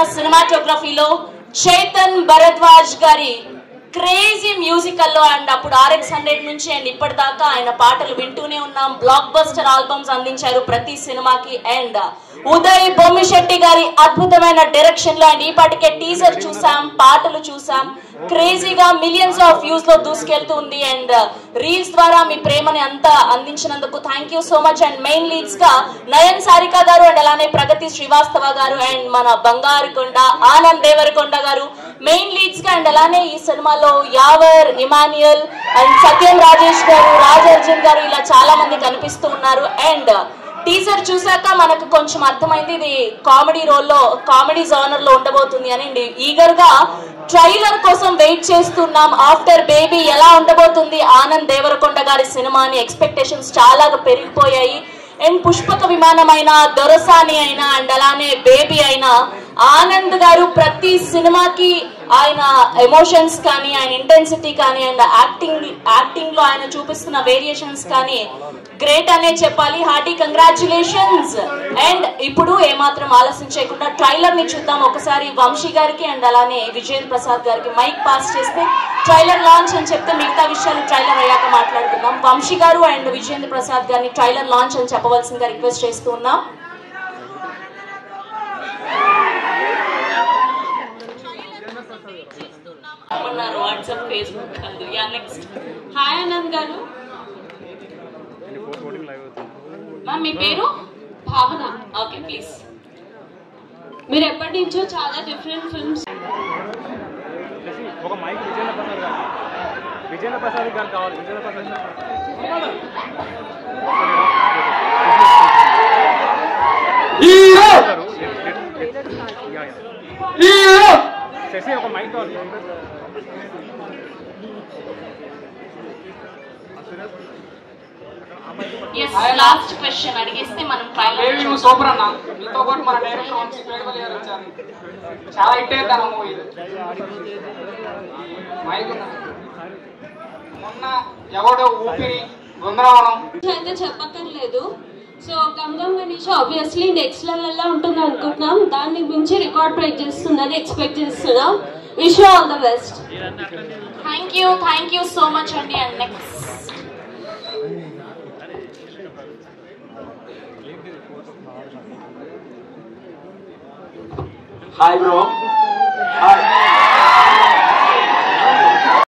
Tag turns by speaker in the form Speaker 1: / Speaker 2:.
Speaker 1: మన సినిమాటోగ్రఫీలో చైతన్ భరద్వాజ్ గారి crazy మ్యూజికల్లో and అప్పుడు RX100 నుంచి అండ్ ఇప్పటిదాకా ఆయన పాటలు వింటూనే ఉన్నాం. బ్లాక్ బస్టర్ ఆల్బమ్స్ అందించారు ప్రతి సినిమాకి. అండ్ ఉదయ్ బొమ్మిశెట్టి గారి అద్భుతమైన డైరెక్షన్ లో అండ్ ఈ పాటికే టీజర్ చూసాం, పాటలు చూసాం. క్రేజీగా మిలియన్స్ ఆఫ్ వ్యూస్ లో దూసుకెళ్తుంది అండ్ రీల్స్ ద్వారా మీ ప్రేమని అంతా అందించినందుకు thank you so much. And main leads గా నయన్ సారిక గారు అండ్ అలానే ప్రగతి శ్రీవాస్తవ గారు అండ్ మన బంగారుకొండ ఆనంద్ దేవరకొండ గారు మెయిన్ లీడ్స్ గా అండ్ అలానే ఈ సినిమాలో యావర్, ఇమాన్యుయల్ అండ్ సత్యం రాజేష్ గారు, రాజ్ అర్జున్ గారు ఇలా చాలా మంది కనిపిస్తూ ఉన్నారు. అండ్ టీజర్ చూసాక మనకు కొంచెం అర్థమైంది ఇది కామెడీ రోల్లో, కామెడీ జోనర్ లో ఉండబోతుంది అని. ఈగర్ గా ట్రైలర్ కోసం వెయిట్ చేస్తున్నాం. ఆఫ్టర్ బేబీ ఎలా ఉండబోతుంది ఆనంద్ దేవరకొండ గారి సినిమా అని ఎక్స్పెక్టేషన్స్ చాలా పెరిగిపోయాయి. అండ్ పుష్పక విమానమైన, దొరసాని అయినా అండ్ అలానే బేబీ అయినా ఆనంద్ గారు ప్రతి సినిమాకి ఆయన ఎమోషన్స్ కానీ, ఆయన ఇంటెన్సిటీ కానీ అండ్ యాక్టింగ్ లో ఆయన చూపిస్తున్న వేరియేషన్స్ కానీ గ్రేట్ అనే చెప్పాలి. Hearty congratulations. అండ్ ఇప్పుడు ఏమాత్రం ఆలస్యం చేయకుండా ట్రైలర్ ని చూద్దాం ఒకసారి. వంశీ గారికి అండ్ అలానే విజయేంద్ర ప్రసాద్ గారికి మైక్ పాస్ చేస్తే ట్రైలర్ లాంచ్ అని చెప్తే మిగతా విషయాలు ట్రైలర్ అయ్యాక మాట్లాడుకుందాం. వంశీ గారు అండ్ విజయేంద్ర ప్రసాద్ గారిని ట్రైలర్ లాంచ్ అని చెప్పవలసిందిగా రిక్వెస్ట్ చేస్తూ ఉన్నాం. వాట్సాప్, ఫేస్బుక్ కాదు. Yeah next. హాయ్ ఆనంద్ గారు. మ్యామ్ మీ పేరు?
Speaker 2: భావన.
Speaker 1: Okay please.
Speaker 2: మీరు ఎప్పటి నుంచో చాలా డిఫరెంట్ ఫిల్మ్స్.
Speaker 3: ఒక మైక్ విజయేంద్ర ప్రసాద్ గారు కావాలి. విజయేంద్ర ప్రసాద్ శశి ఒక మైక్ కావాలి.
Speaker 1: లాస్ట్ క్వశ్చన్ అడిగేస్తే మనం ట్రైలర్
Speaker 4: సూపర్ అన్న. మీతో పాటు మన డైరెక్టర్ వంశీ వేగవల్లి గారు వచ్చారు. చాలా హిట్ అవుతాను మూవీ. మైక్ మొన్న ఎవడో ఊపిరి బృందావనం
Speaker 2: అయితే చెప్పక్కర్లేదు. So Gangam Ganesh obviously next level లా ఉంటుంది అనుకుంటున్నాం. దాన్ని మించి రికార్డ్ బ్రేక్ చేస్తుందని ఎక్స్పెక్ట్ చేస్తున్నాం. Wish you all the best.
Speaker 1: Thank you so much అండి. And next
Speaker 5: Hi bro. Hi.